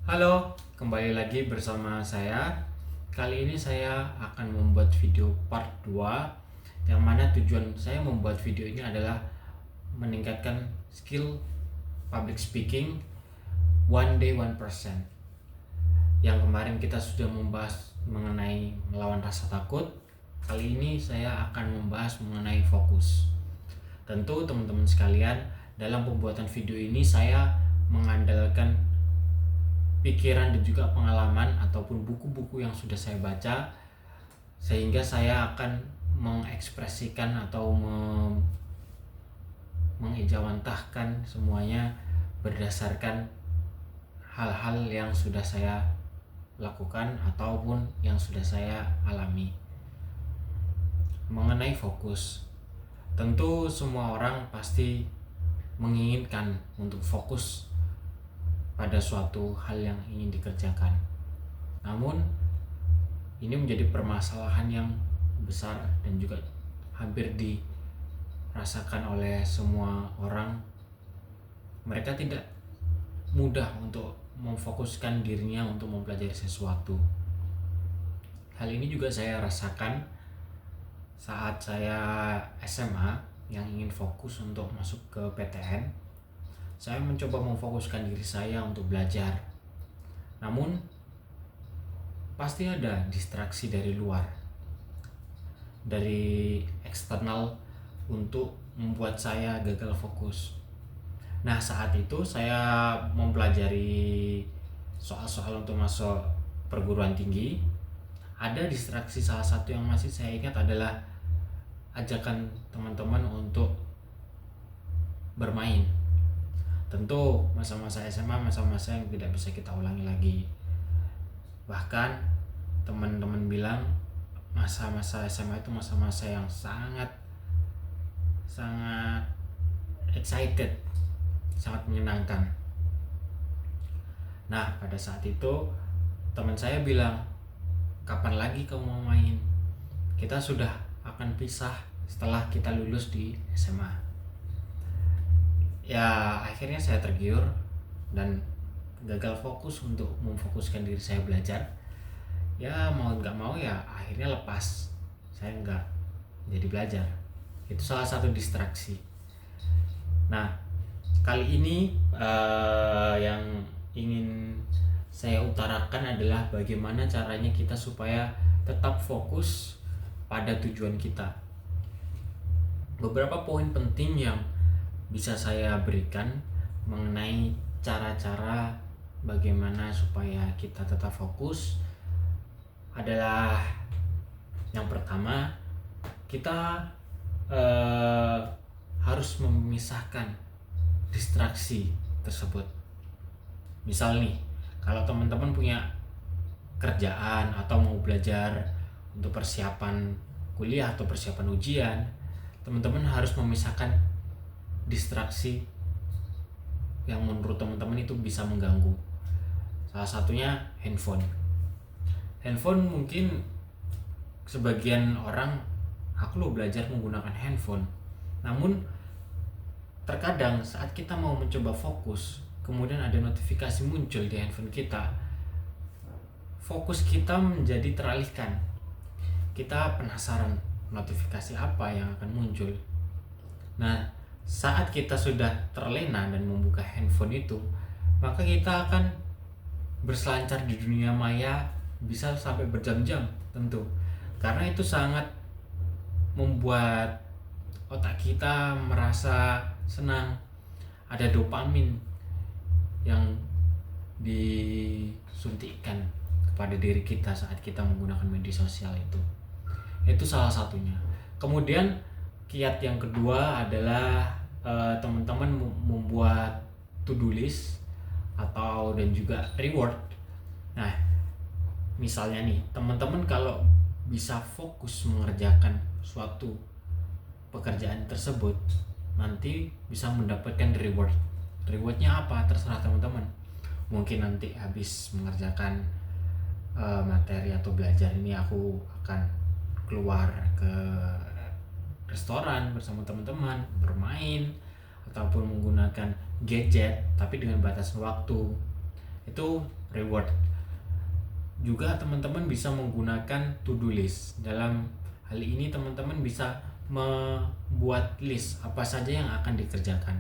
Halo, kembali lagi bersama saya. Kali ini saya akan membuat video part 2, yang mana tujuan saya membuat video ini adalah meningkatkan skill public speaking one day 1%. Yang kemarin kita sudah membahas mengenai melawan rasa takut. Kali ini saya akan membahas mengenai fokus. Tentu teman-teman sekalian, dalam pembuatan video ini saya mengandalkan pikiran dan juga pengalaman ataupun buku-buku yang sudah saya baca, sehingga saya akan mengekspresikan atau mengejawantahkan semuanya berdasarkan hal-hal yang sudah saya lakukan ataupun yang sudah saya alami. Mengenai fokus, tentu semua orang pasti menginginkan untuk fokus pada suatu hal yang ingin dikerjakan. Namun ini menjadi permasalahan yang besar dan juga hampir dirasakan oleh semua orang. Mereka tidak mudah untuk memfokuskan dirinya untuk mempelajari sesuatu. Hal ini juga saya rasakan saat saya SMA yang ingin fokus untuk masuk ke PTN. Saya mencoba memfokuskan diri saya untuk belajar. Namun pasti ada distraksi dari luar, dari eksternal, untuk membuat saya gagal fokus. Nah, saat itu saya mempelajari soal-soal untuk masuk perguruan tinggi. Ada distraksi, salah satu yang masih saya ingat adalah ajakan teman-teman untuk bermain. Tentu masa-masa SMA masa-masa yang tidak bisa kita ulangi lagi. Bahkan teman-teman bilang masa-masa SMA itu masa-masa yang sangat excited, sangat menyenangkan. Nah, pada saat itu teman saya bilang, "Kapan lagi kamu mau main? Kita sudah akan pisah setelah kita lulus di SMA." Ya, akhirnya saya tergiur dan gagal fokus untuk memfokuskan diri saya belajar. Ya, mau nggak mau ya akhirnya lepas. Saya nggak jadi belajar. Itu salah satu distraksi. Nah, kali ini yang ingin saya utarakan adalah bagaimana caranya kita supaya tetap fokus pada tujuan kita. Beberapa poin penting yang bisa saya berikan mengenai cara-cara bagaimana supaya kita tetap fokus adalah, yang pertama, kita harus memisahkan distraksi tersebut. Misal nih, kalau teman-teman punya kerjaan atau mau belajar untuk persiapan kuliah atau persiapan ujian, teman-teman harus memisahkan distraksi yang menurut teman-teman itu bisa mengganggu. Salah satunya handphone. Handphone mungkin sebagian orang, aku lo belajar menggunakan handphone. Namun terkadang saat kita mau mencoba fokus, kemudian ada notifikasi muncul di handphone kita, fokus kita menjadi teralihkan. Kita penasaran notifikasi apa yang akan muncul. Nah, saat kita sudah terlena dan membuka handphone itu, maka kita akan berselancar di dunia maya bisa sampai berjam-jam tentu. Karena itu sangat membuat otak kita merasa senang. Ada dopamin yang disuntikkan kepada diri kita saat kita menggunakan media sosial itu. Itu salah satunya. Kemudian kiat yang kedua adalah teman-teman membuat to-do list atau dan juga reward. Nah, misalnya nih, teman-teman kalau bisa fokus mengerjakan suatu pekerjaan tersebut, nanti bisa mendapatkan reward. Rewardnya apa? Terserah teman-teman. Mungkin nanti habis mengerjakan materi atau belajar ini, aku akan keluar ke restoran bersama teman-teman, bermain, ataupun menggunakan gadget tapi dengan batas waktu. itu reward. Juga teman-teman bisa menggunakan to-do list. Dalam hal ini teman-teman bisa membuat list apa saja yang akan dikerjakan.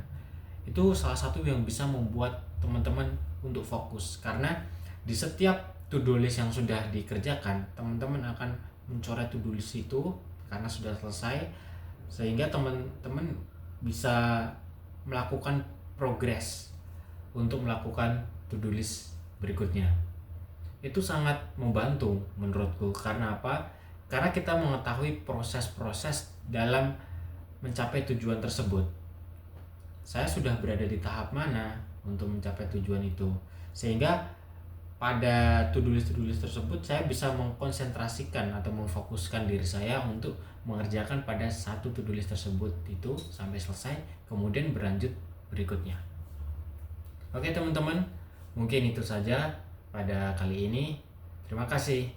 Itu salah satu yang bisa membuat teman-teman untuk fokus, karena di setiap to-do list yang sudah dikerjakan, teman-teman akan mencoret to-do list itu karena sudah selesai, sehingga teman-teman bisa melakukan progres untuk melakukan to-do list berikutnya. Itu sangat membantu menurutku. Karena apa? Karena kita mengetahui proses-proses dalam mencapai tujuan tersebut. Saya sudah berada di tahap mana untuk mencapai tujuan itu, sehingga pada to-do list tersebut saya bisa mengkonsentrasikan atau memfokuskan diri saya untuk mengerjakan pada satu to-do list tersebut itu sampai selesai, kemudian berlanjut berikutnya. Oke teman-teman, mungkin itu saja pada kali ini. Terima kasih.